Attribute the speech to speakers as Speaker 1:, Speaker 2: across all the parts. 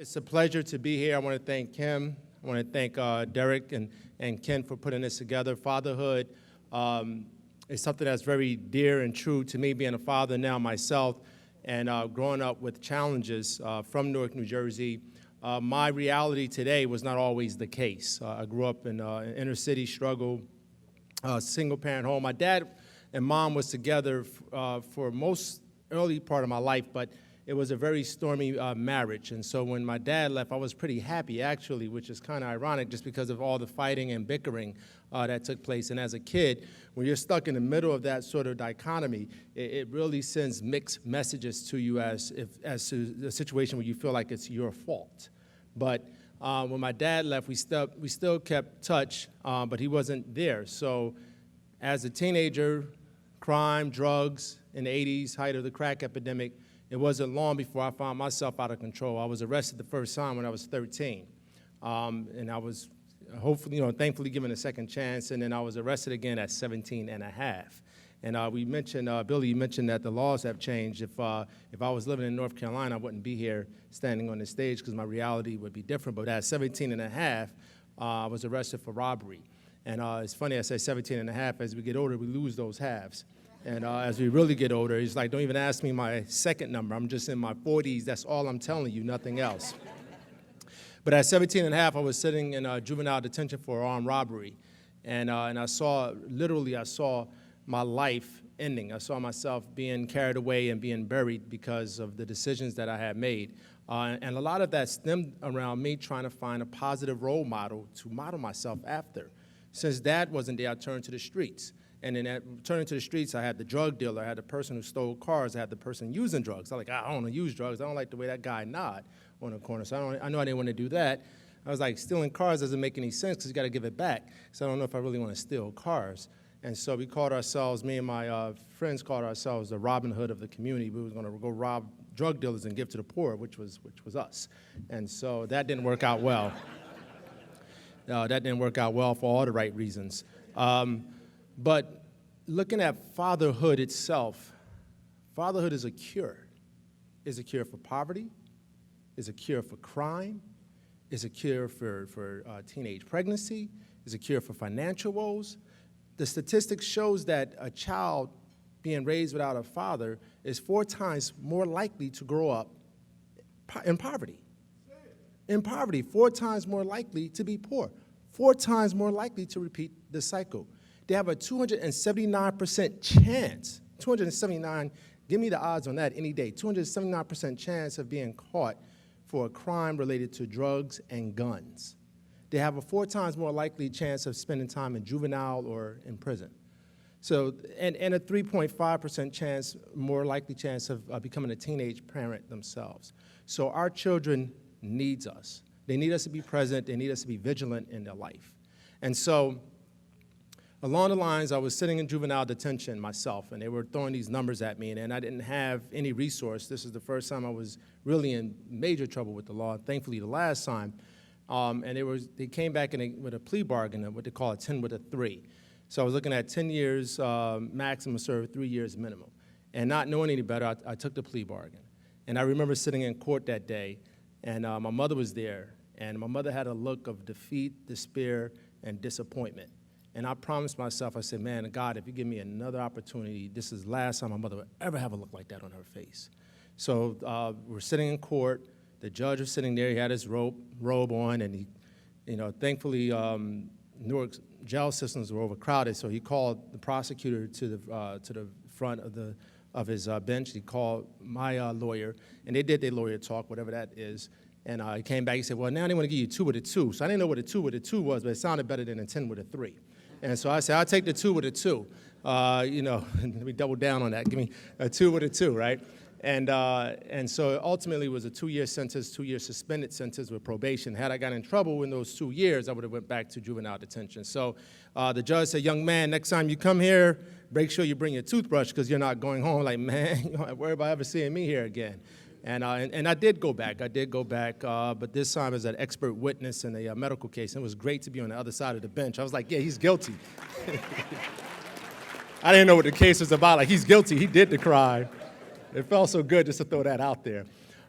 Speaker 1: It's a pleasure to be here. I want to thank Kim. I want to thank Derek and Ken for putting this together. Fatherhood is something that's very dear and true to me, being a father now myself, and growing up with challenges from Newark, New Jersey. My reality today was not always the case. I grew up in an inner city struggle, single-parent home. My dad and mom was together for most early part of my life, but it was a very stormy marriage. And so when my dad left, I was pretty happy, actually, which is kind of ironic just because of all the fighting and bickering that took place. And as a kid, when you're stuck in the middle of that sort of dichotomy, it really sends mixed messages to you as to the situation where you feel like it's your fault. But when my dad left, we still kept touch, but he wasn't there. So as a teenager, crime, drugs in the 80s, height of the crack epidemic, it wasn't long before I found myself out of control. I was arrested the first time when I was 13. And I was thankfully given a second chance, and then I was arrested again at 17 and a half. And we mentioned, Billy, you mentioned that the laws have changed. If I was living in North Carolina, I wouldn't be here standing on the stage because my reality would be different. But at 17 and a half, I was arrested for robbery. And it's funny, I say 17 and a half. As we get older, we lose those halves. And as we really get older, it's like, don't even ask me my second number. I'm just in my 40s. That's all I'm telling you, nothing else. But at 17 and a half, I was sitting in juvenile detention for armed robbery. And I saw my life ending. I saw myself being carried away and being buried because of the decisions that I had made. And a lot of that stemmed around me trying to find a positive role model to model myself after. Since Dad wasn't there, I turned to the streets. And then turning to the streets, I had the drug dealer, I had the person who stole cars, I had the person using drugs. I was like, I don't want to use drugs. I don't like the way that guy nod on the corner. So I know I didn't want to do that. I was like, stealing cars doesn't make any sense because you got to give it back. So I don't know if I really want to steal cars. And so we called ourselves, me and my friends called ourselves the Robin Hood of the community. We were going to go rob drug dealers and give to the poor, which was us. And so that didn't work out well. That didn't work out well for all the right reasons. But looking at fatherhood itself, fatherhood is a cure. It's a cure for poverty. It's a cure for crime. It's a cure for teenage pregnancy. It's a cure for financial woes. The statistics shows that a child being raised without a father is 4 times more likely to grow up in poverty. In poverty, 4 times more likely to be poor, 4 times more likely to repeat the cycle. They have a 279% chance, 279, give me the odds on that any day, 279% chance of being caught for a crime related to drugs and guns. They have a 4 times more likely chance of spending time in juvenile or in prison. So, and a 3.5% chance, more likely chance of becoming a teenage parent themselves. So our children needs us. They need us to be present. They need us to be vigilant in their life. And so along the lines, I was sitting in juvenile detention myself, and they were throwing these numbers at me, and I didn't have any resource. This is the first time I was really in major trouble with the law, thankfully the last time. And they came back with a plea bargain, what they call a 10 with a 3. So I was looking at 10 years maximum serve, 3 years minimum. And not knowing any better, I took the plea bargain. And I remember sitting in court that day, and my mother was there, and my mother had a look of defeat, despair, and disappointment. And I promised myself, I said, man, God, if you give me another opportunity, this is the last time my mother would ever have a look like that on her face. So we're sitting in court. The judge was sitting there. He had his robe on, and he, thankfully, Newark's jail systems were overcrowded, so he called the prosecutor to the front of his bench. He called my lawyer, and they did their lawyer talk, whatever that is. And he came back. He said, well, now they want to give you 2 with a 2. So I didn't know what a 2 with a 2 was, but it sounded better than a 10 with a 3. And so I said, I'll take the 2 with a 2. Let me double down on that. Give me a 2 with a 2, right? And so ultimately it was a 2-year sentence, 2-year suspended sentence with probation. Had I got in trouble in those 2 years, I would have went back to juvenile detention. So the judge said, young man, next time you come here, make sure you bring your toothbrush because you're not going home. Like, man, you don't worry about ever seeing me here again. And I did go back. But this time as an expert witness in a medical case. And it was great to be on the other side of the bench. I was like, yeah, he's guilty. I didn't know what the case was about. Like, he's guilty. He did the crime. It felt so good just to throw that out there.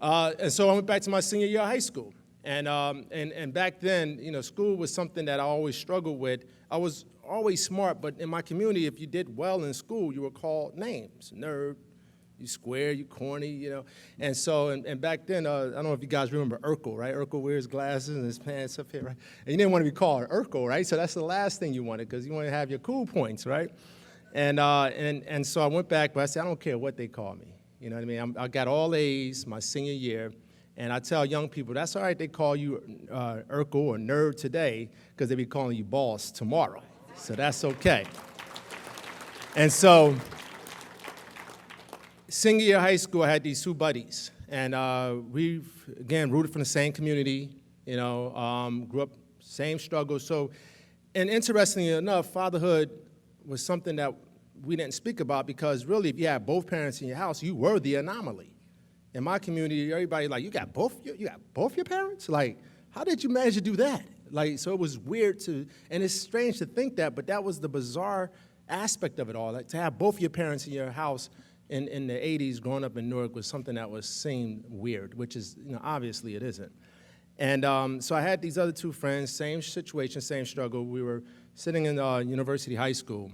Speaker 1: And so I went back to my senior year of high school. And back then, school was something that I always struggled with. I was always smart, but in my community, if you did well in school, you were called names. Nerd, you square, you corny, And so, and back then, I don't know if you guys remember Urkel, right? Urkel wears glasses and his pants up here, right? And you didn't want to be called Urkel, right? So that's the last thing you wanted, because you want to have your cool points, right? And so I went back, but I said, I don't care what they call me. You know what I mean? I got all A's my senior year, and I tell young people, that's all right, they call you Urkel or nerd today, because they be calling you boss tomorrow. So that's okay. And so, senior year of high school, I had these two buddies, and we've, again, rooted from the same community, grew up, same struggles. So, and interestingly enough, fatherhood was something that we didn't speak about, because really, if you had both parents in your house, you were the anomaly. In my community, everybody like, you got both your parents? Like, how did you manage to do that? Like, so it was weird and it's strange to think that, but that was the bizarre aspect of it all. Like, to have both your parents in your house in the 80s, growing up in Newark, was something that seemed weird, which is, obviously it isn't. And so I had these other two friends, same situation, same struggle. We were sitting in University High School,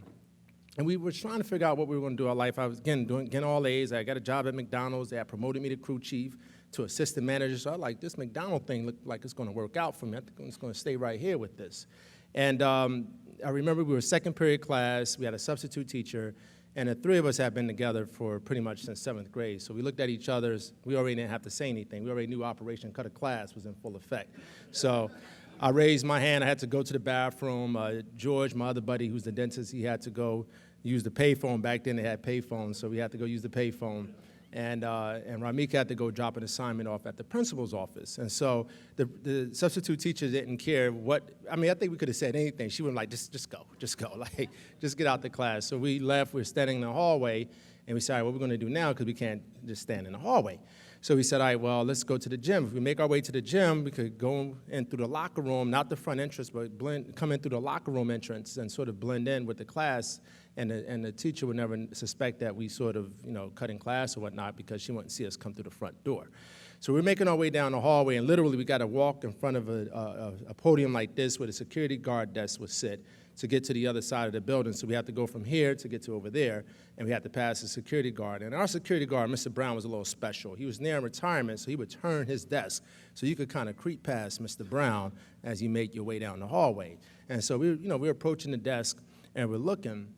Speaker 1: and we were trying to figure out what we were going to do in our life. I was, again, getting all A's. I got a job at McDonald's. They had promoted me to crew chief, to assistant manager. So I was like, this McDonald thing looked like it's going to work out for me. I think I'm just going to stay right here with this. And I remember we were second period class. We had a substitute teacher, and the three of us had been together for pretty much since 7th grade. So we looked at each other's. We already didn't have to say anything. We already knew Operation Cut a Class was in full effect. So I raised my hand. I had to go to the bathroom. George, my other buddy, who's the dentist, he had to go use the payphone. Back then they had payphones, so we had to go use the payphone. And Ramika had to go drop an assignment off at the principal's office. And so the substitute teacher didn't care I think we could have said anything. She was like, just go, like, just get out the class. So we left, we were standing in the hallway, and we said, all right, what we're gonna do now, because we can't just stand in the hallway. So we said, all right, well, let's go to the gym. If we make our way to the gym, we could go in through the locker room, not the front entrance, but come in through the locker room entrance and sort of blend in with the class. And the teacher would never suspect that we sort of, cut in class or whatnot, because she wouldn't see us come through the front door. So we're making our way down the hallway, and literally we got to walk in front of a podium like this where the security guard desk would sit to get to the other side of the building. So we have to go from here to get to over there, and we had to pass the security guard. And our security guard, Mr. Brown, was a little special. He was near retirement, so he would turn his desk so you could kind of creep past Mr. Brown as you make your way down the hallway. And so we're approaching the desk, and we're looking.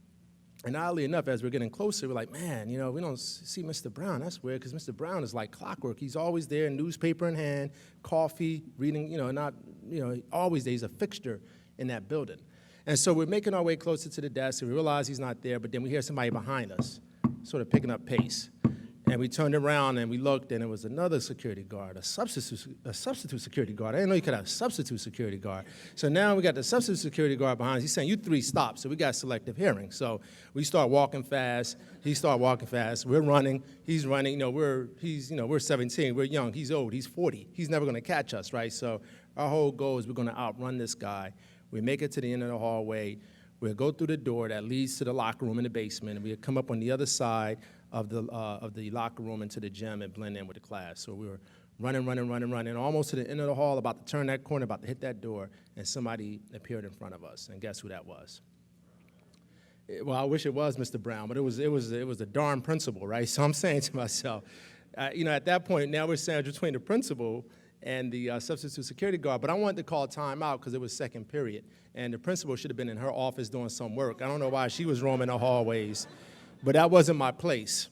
Speaker 1: And oddly enough, as we're getting closer, we're like, man, we don't see Mr. Brown. That's weird, because Mr. Brown is like clockwork. He's always there, newspaper in hand, coffee, reading, always there. He's a fixture in that building. And so we're making our way closer to the desk, and we realize he's not there, but then we hear somebody behind us sort of picking up pace. And we turned around, and we looked, and it was another security guard, a substitute security guard. I didn't know you could have a substitute security guard. So now we got the substitute security guard behind us. He's saying, you three stop. So we got selective hearing. So we start walking fast. He start walking fast. We're running. He's running. We're 17. We're young. He's old. He's 40. He's never going to catch us, right? So our whole goal is we're going to outrun this guy. We make it to the end of the hallway. We'll go through the door that leads to the locker room in the basement, and we'll come up on the other side of the locker room into the gym and blend in with the class. So we were running, almost to the end of the hall, about to turn that corner, about to hit that door, and somebody appeared in front of us. And guess who that was? Well, I wish it was Mr. Brown, but it was the darn principal, right? So I'm saying to myself, at that point, now we're sandwiched between the principal and the substitute security guard, but I wanted to call time out because it was second period, and the principal should have been in her office doing some work. I don't know why she was roaming the hallways, but that wasn't my place,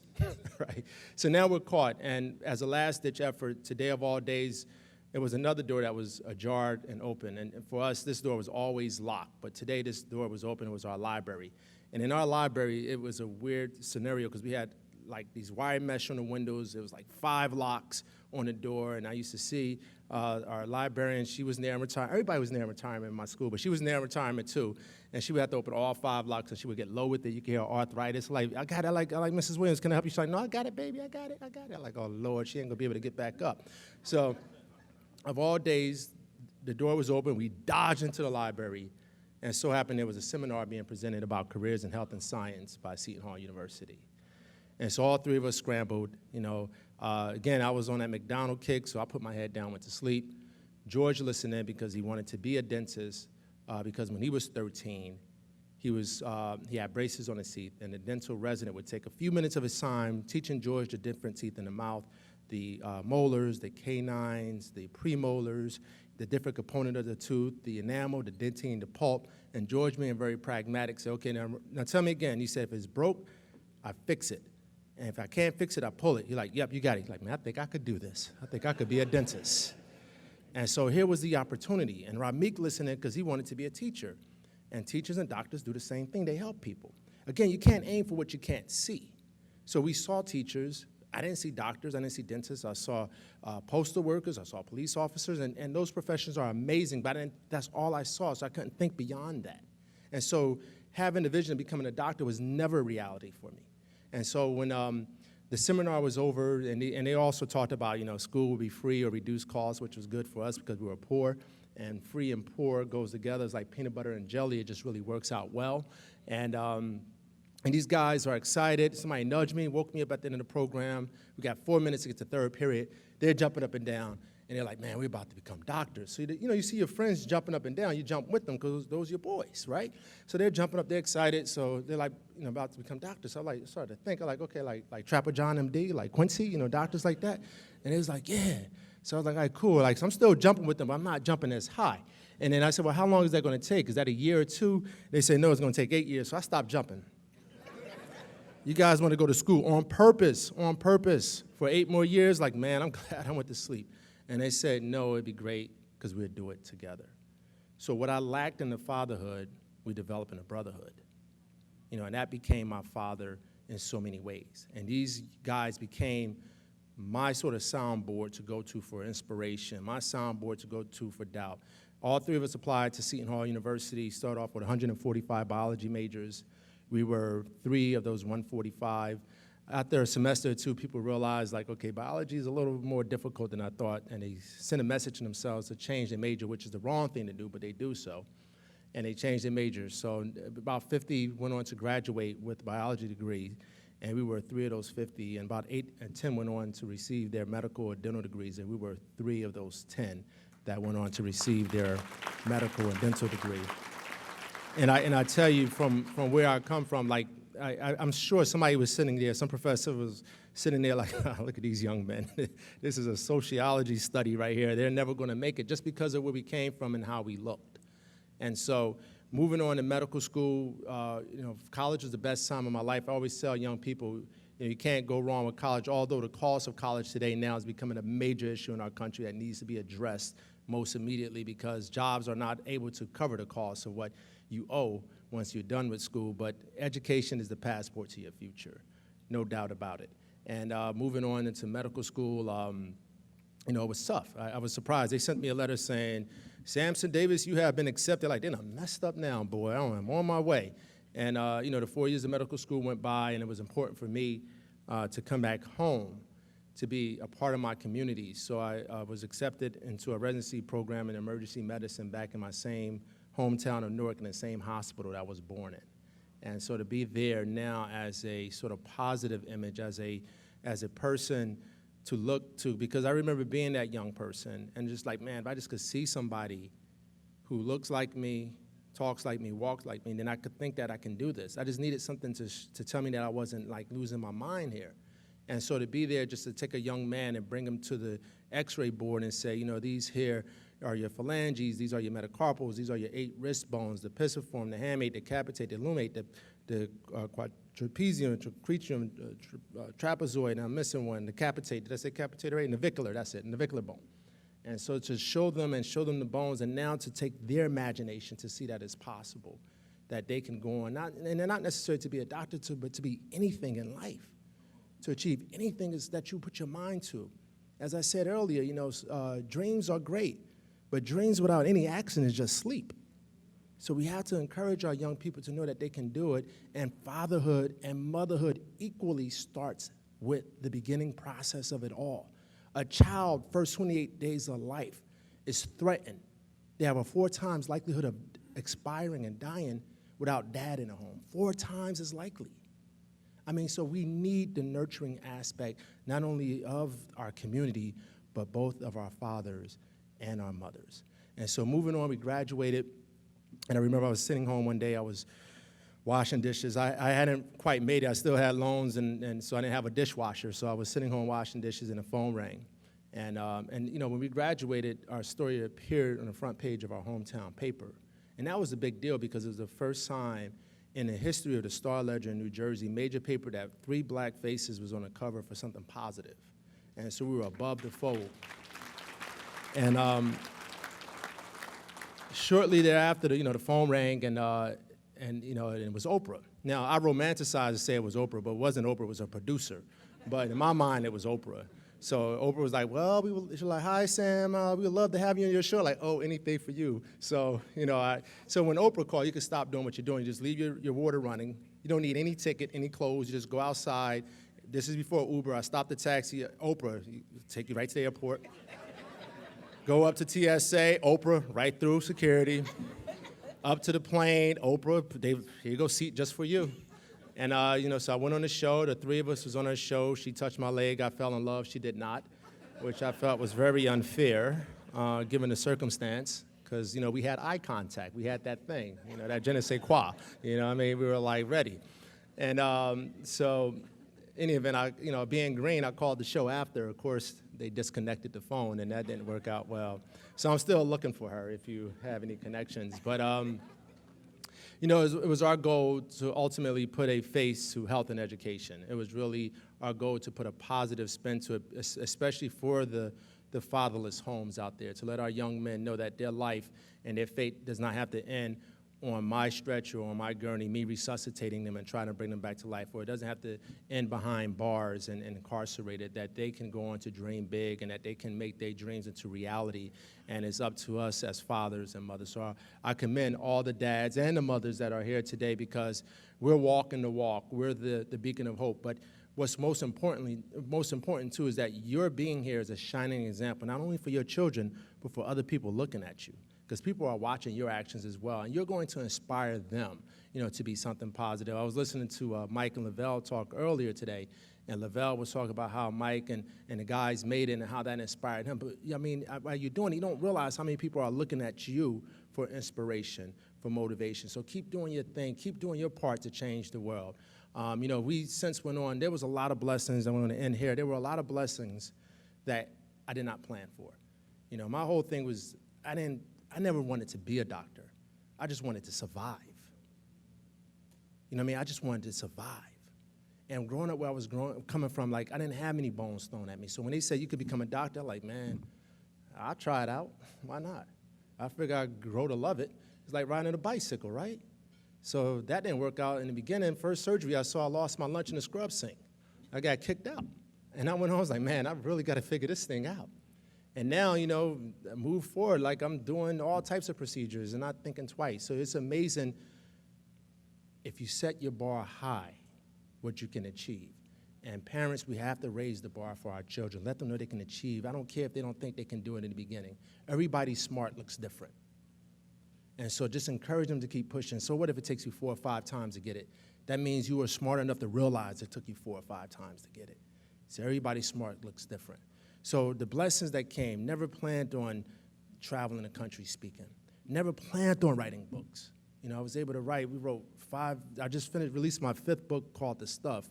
Speaker 1: right? So now we're caught, and as a last-ditch effort, today of all days, there was another door that was ajar and open, and for us, this door was always locked, but today this door was open. It was our library, and in our library, it was a weird scenario because we had like these wire mesh on the windows. There was like 5 locks on the door, and I used to see our librarian. She was near retirement. Everybody was near retirement in my school, but she was near retirement too, and she would have to open all 5 locks, and she would get low with it. You could hear arthritis. Like, I got it. I like Mrs. Williams. Can I help you? She's like, no, I got it, baby. I got it. I'm like, oh Lord, she ain't gonna be able to get back up. So, of all days, the door was open. We dodged into the library, and so happened there was a seminar being presented about careers in health and science by Seton Hall University. And so all 3 of us scrambled, Again, I was on that McDonald kick, so I put my head down, went to sleep. George listened in because he wanted to be a dentist because when he was 13, he had braces on his teeth, and the dental resident would take a few minutes of his time teaching George the different teeth in the mouth, the molars, the canines, the premolars, the different component of the tooth, the enamel, the dentine, the pulp, and George being very pragmatic said, okay, now tell me again. He said, if it's broke, I fix it. And if I can't fix it, I pull it. He's like, yep, you got it. He's like, man, I think I could do this. I think I could be a dentist. And so here was the opportunity. And Ramik listened in because he wanted to be a teacher. And teachers and doctors do the same thing. They help people. Again, you can't aim for what you can't see. So we saw teachers. I didn't see doctors. I didn't see dentists. I saw postal workers. I saw police officers. And those professions are amazing, but that's all I saw, so I couldn't think beyond that. And so having the vision of becoming a doctor was never a reality for me. And so when the seminar was over, and they also talked about, school would be free or reduced costs, which was good for us because we were poor. And free and poor goes together. It's like peanut butter and jelly. It just really works out well. And these guys are excited. Somebody nudged me, woke me up at the end of the program. We got 4 minutes to get to third period. They're jumping up and down. And they're like, man, we're about to become doctors. So, you see your friends jumping up and down. You jump with them because those are your boys, right? So they're jumping up. They're excited. So they're like, about to become doctors. So I started to think, okay, like Trapper John M.D., like Quincy, doctors like that. And it was like, yeah. So I was like, all right, cool. So I'm still jumping with them, but I'm not jumping as high. And then I said, well, how long is that going to take? Is that a year or two? They said, no, it's going to take 8 years. So I stopped jumping. You guys want to go to school on purpose, for 8 more years? Like, man, I'm glad I went to sleep. And they said, no, it'd be great because we'd do it together. So what I lacked in the fatherhood, we developed in a brotherhood. And that became my father in so many ways. And these guys became my sort of soundboard to go to for inspiration, my soundboard to go to for doubt. All 3 of us applied to Seton Hall University, started off with 145 biology majors. We were 3 of those 145. After a semester or 2, people realized, like, okay, biology is a little more difficult than I thought, and they sent a message to themselves to change their major, which is the wrong thing to do, but they do so. And they changed their majors. So about 50 went on to graduate with a biology degree. And we were 3 of those 50, and about 8 and 10 went on to receive their medical or dental degrees, and we were 3 of those 10 that went on to receive their medical and dental degree. And I tell you, from where I come from, like, I'm sure somebody was sitting there, some professor was sitting there like, oh, look at these young men. This is a sociology study right here. They're never going to make it just because of where we came from and how we looked. And so moving on to medical school, college was the best time of my life. I always tell young people, you can't go wrong with college, although the cost of college today now is becoming a major issue in our country that needs to be addressed most immediately because jobs are not able to cover the cost of what you owe once you're done with school. But education is the passport to your future, no doubt about it. And moving on into medical school, it was tough. I was surprised. They sent me a letter saying, Sampson Davis, you have been accepted. Like, they're messed up now, boy. I'm on my way. And, the 4 years of medical school went by, and it was important for me to come back home to be a part of my community. So I was accepted into a residency program in emergency medicine back in my same hometown of Newark in the same hospital that I was born in. And so to be there now as a sort of positive image, as a person to look to, because I remember being that young person and just like, man, if I just could see somebody who looks like me, talks like me, walks like me, then I could think that I can do this. I just needed something to tell me that I wasn't like losing my mind here. And so to be there just to take a young man and bring him to the x-ray board and say, these here are your phalanges, these are your metacarpals, these are your 8 wrist bones, the pisiform, the hamate, the capitate, the lumate, the quadripezium, trapezium, trapezoid, and I'm missing one, the capitate, did I say capitate right? Navicular, that's it, navicular bone. And so to show them the bones, and now to take their imagination to see that it's possible, that they can go on, and they're not necessarily to be a doctor, but to be anything in life, to achieve anything is that you put your mind to. As I said earlier, dreams are great, but dreams without any action is just sleep. So we have to encourage our young people to know that they can do it, and fatherhood and motherhood equally starts with the beginning process of it all. A child, first 28 days of life, is threatened. They have a 4 times likelihood of expiring and dying without dad in the home. 4 times as likely. I mean, so we need the nurturing aspect, not only of our community, but both of our fathers and our mothers. And so moving on, we graduated, and I remember I was sitting home one day, I was washing dishes. I hadn't quite made it. I still had loans, and so I didn't have a dishwasher, so I was sitting home washing dishes, and the phone rang. And you know, when we graduated, our story appeared on the front page of our hometown paper. And that was a big deal because it was the first time in the history of the Star-Ledger in New Jersey, major paper, that 3 black faces was on the cover for something positive. And so we were above the fold. And shortly thereafter, the phone rang, and it was Oprah. Now, I romanticized to say it was Oprah, but it wasn't Oprah, it was a producer. But in my mind, it was Oprah. So Oprah was like, well, she's like, hi, Sam, we would love to have you on your show. Like, oh, anything for you. So, so when Oprah called, you can stop doing what you're doing. You just leave your water running. You don't need any ticket, any clothes. You just go outside. This is before Uber. I stopped the taxi. Oprah, take you right to the airport. Go up to TSA, Oprah, right through security. Up to the plane, Oprah, here you go, seat just for you. And, so I went on the show. The 3 of us was on her show. She touched my leg. I fell in love. She did not, which I felt was very unfair, given the circumstance, because, we had eye contact. We had that thing, that je ne sais quoi. We were, like, ready. And so in any event, being green, I called the show after. Of course, they disconnected the phone, and that didn't work out well. So I'm still looking for her if you have any connections. But, it was our goal to ultimately put a face to health and education. It was really our goal to put a positive spin to it, especially for the fatherless homes out there, to let our young men know that their life and their fate does not have to end on my stretcher or on my gurney, me resuscitating them and trying to bring them back to life, or it doesn't have to end behind bars and incarcerated, that they can go on to dream big and that they can make their dreams into reality, and it's up to us as fathers and mothers. So I commend all the dads and the mothers that are here today, because we're walking the walk. We're the beacon of hope. But what's most important too is that your being here is a shining example, not only for your children, but for other people looking at you. Because people are watching your actions as well, and you're going to inspire them, to be something positive. I was listening to Mike and Lavelle talk earlier today, and Lavelle was talking about how Mike and the guys made it and how that inspired him. But, while you're doing it, you don't realize how many people are looking at you for inspiration, for motivation. So keep doing your thing. Keep doing your part to change the world. We since went on, there was a lot of blessings. I'm going to end here. There were a lot of blessings that I did not plan for. My whole thing was I never wanted to be a doctor. I just wanted to survive. I just wanted to survive. And growing up where I was coming from, I didn't have any bones thrown at me. So when they said you could become a doctor, man, I'll try it out. Why not? I figured I'd grow to love it. It's like riding a bicycle, right? So that didn't work out in the beginning. First surgery, I lost my lunch in the scrub sink. I got kicked out. And I went home, I was like, man, I really got to figure this thing out. And now, move forward, I'm doing all types of procedures and not thinking twice. So it's amazing if you set your bar high, what you can achieve. And parents, we have to raise the bar for our children. Let them know they can achieve. I don't care if they don't think they can do it in the beginning. Everybody smart looks different. And so just encourage them to keep pushing. So what if it takes you 4 or 5 times to get it? That means you were smart enough to realize it took you 4 or 5 times to get it. So everybody smart looks different. So the blessings that came, never planned on traveling the country speaking. Never planned on writing books. I was able to write. We wrote 5. I just released my 5th book called The Stuff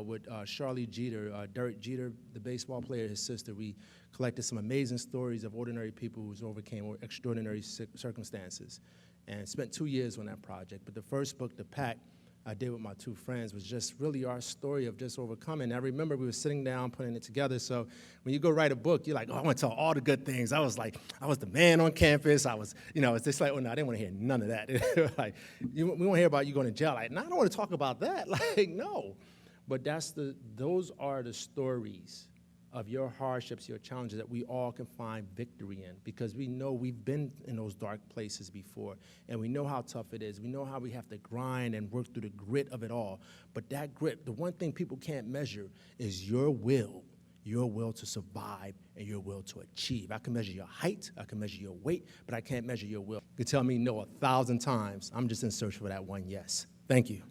Speaker 1: with Charlie Jeter, Derek Jeter, the baseball player, his sister. We collected some amazing stories of ordinary people who overcame extraordinary circumstances, and spent 2 years on that project. But the first book, The Pact, I did with my 2 friends, was just really our story of just overcoming. I remember we were sitting down putting it together. So when you go write a book, you're like, oh, I want to tell all the good things. I was the man on campus. It's just like, oh, no, I didn't want to hear none of that. We want to hear about you going to jail. No, I don't want to talk about that. No. But those are the stories of your hardships, your challenges that we all can find victory in, because we know we've been in those dark places before, and we know how tough it is. We know how we have to grind and work through the grit of it all. But that grit, the one thing people can't measure is your will to survive and your will to achieve. I can measure your height, I can measure your weight, but I can't measure your will. You can tell me no 1,000 times. I'm just in search for that one yes. Thank you.